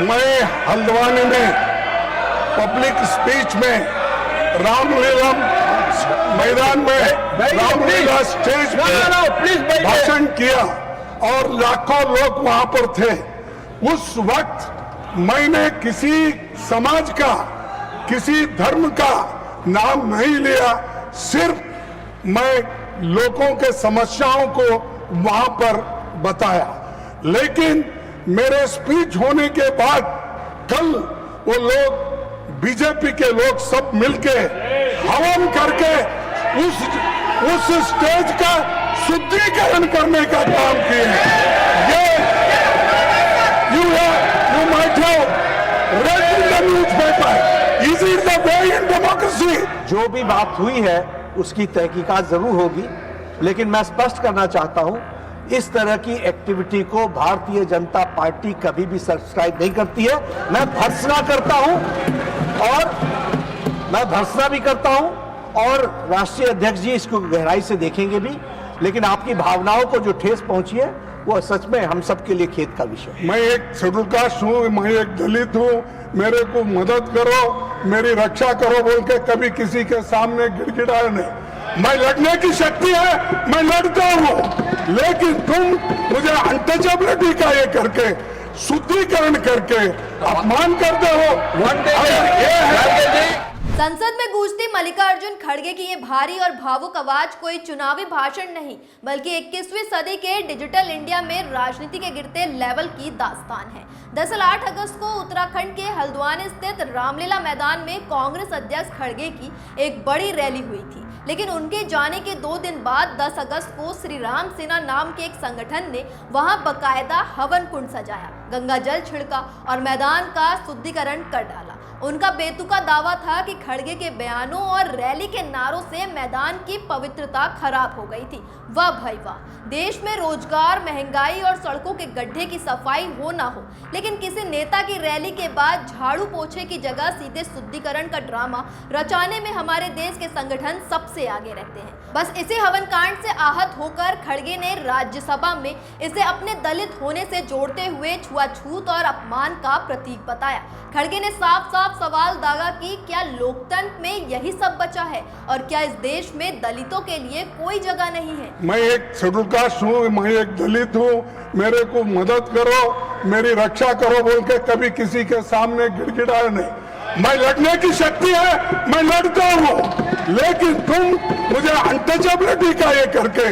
मैं हल्द्वानी में public speech में रामलीला मैदान में रामलीला स्टेज पर भाषण किया और लाखों लोग वहां पर थे। उस वक्त मैंने किसी समाज का, किसी धर्म का नाम नहीं लिया, सिर्फ मैं लोगों के समस्याओं को वहां पर बताया। लेकिन मेरे स्पीच होने के बाद कल वो लोग, बीजेपी के लोग सब मिलके हवन करके उस स्टेज का शुद्धिकरण करने का काम किए हैं। ये you might have read in the newspaper. Is it the way in democracy? जो भी बात हुई है उसकी तहकीकात जरूर होगी, लेकिन मैं स्पष्ट करना चाहता हूं, इस तरह की एक्टिविटी को भारतीय जनता पार्टी कभी भी सब्सक्राइब नहीं करती है। मैं भर्त्सना करता हूं और मैं भर्त्सना भी करता हूं और राष्ट्रीय अध्यक्ष जी इसको गहराई से देखेंगे भी, लेकिन आपकी भावनाओं को जो ठेस पहुंची है वो सच में हम सबके लिए खेद का विषय है। मैं एक शेड्यूल कास्ट हूँ, मैं एक दलित हूँ, मेरे को मदद करो, मेरी रक्षा करो बोल के कभी किसी के सामने गिड़गिड़ाया नहीं। मैं लड़ने की शक्ति है, मैं लड़ता हूँ, लेकिन तुम मुझे अनटचेबिलिटी का ये करके, शुद्धिकरण करके अपमान करते हो। संसद में गूंजती मल्लिकार्जुन खड़गे की ये भारी और भावुक आवाज कोई चुनावी भाषण नहीं, बल्कि 21वीं सदी के डिजिटल इंडिया में राजनीति के गिरते लेवल की दास्तान है। दरअसल 8 अगस्त को उत्तराखंड के हल्द्वानी स्थित रामलीला मैदान में कांग्रेस अध्यक्ष खड़गे की एक बड़ी रैली हुई थी, लेकिन उनके जाने के 2 दिन बाद 10 अगस्त को श्री राम सेना नाम के एक संगठन ने वहां बकायदा हवन कुंड सजाया, गंगा जल छिड़का और मैदान का शुद्धिकरण कर डाला। उनका बेतुका दावा था कि खड़गे के बयानों और रैली के नारों से मैदान की पवित्रता खराब हो गई थी। वाह भाई वाह, देश में रोजगार, महंगाई और सड़कों के गड्ढे की सफाई हो ना हो, लेकिन किसी नेता की रैली के बाद झाड़ू पोछे की जगह सीधे शुद्धिकरण का ड्रामा रचाने में हमारे देश के संगठन सबसे आगे रहते हैं। बस इसी हवन कांड से आहत होकर खड़गे ने राज्यसभा में इसे अपने दलित होने से जोड़ते हुए छुआछूत और अपमान का प्रतीक बताया। खड़गे ने साफ साफ सवाल दागा कि क्या लोकतंत्र में यही सब बचा है और क्या इस देश में दलितों के लिए कोई जगह नहीं है। मैं एक शेड्यूल कास्ट हूँ, मैं एक दलित हूँ, मेरे को मदद करो, मेरी रक्षा करो बोल के कभी किसी के सामने गिड़गिड़ाया नहीं। मैं लड़ने की शक्ति है, मैं लड़ता हूँ, लेकिन तुम मुझे अनटचेबिलिटी का ये करके,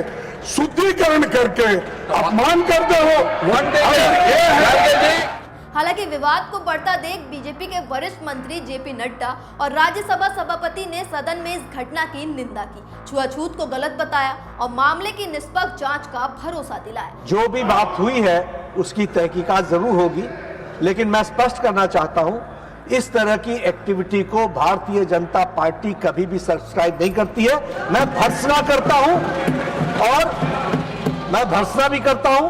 शुद्धिकरण करके अपमान करते हो। हालांकि विवाद को बढ़ता देख बीजेपी के वरिष्ठ मंत्री जेपी नड्डा और राज्यसभा सभापति ने सदन में इस घटना की निंदा की, छुआछूत को गलत बताया और मामले की निष्पक्ष जांच का भरोसा दिलाया। जो भी बात हुई है उसकी तहकीकात जरूर होगी, लेकिन मैं स्पष्ट करना चाहता हूं, इस तरह की एक्टिविटी को भारतीय जनता पार्टी कभी भी सब्सक्राइब नहीं करती है। मैं भर्त्सना करता हूं और मैं भर्त्सना भी करता हूं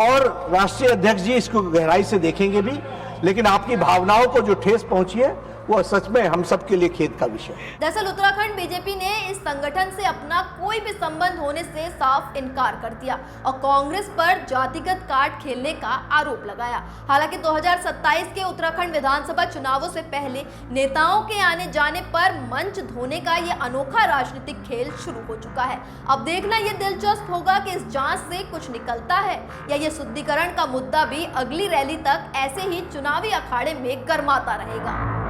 और राष्ट्रीय अध्यक्ष जी इसको गहराई से देखेंगे भी, लेकिन आपकी भावनाओं को जो ठेस पहुंची है वो सच में हम सबके लिए खेद का विषय है। दरअसल उत्तराखंड बीजेपी ने इस संगठन से अपना कोई भी संबंध होने से साफ इनकार कर दिया और कांग्रेस पर जातिगत कार्ड खेलने का आरोप लगाया। हालांकि 2027 के उत्तराखंड विधानसभा चुनावों से पहले नेताओं के आने जाने पर मंच धोने का ये अनोखा राजनीतिक खेल शुरू हो चुका है। अब देखना ये दिलचस्प होगा कि इस जांच से कुछ निकलता है या ये शुद्धिकरण का मुद्दा भी अगली रैली तक ऐसे ही चुनावी अखाड़े में गर्माता रहेगा।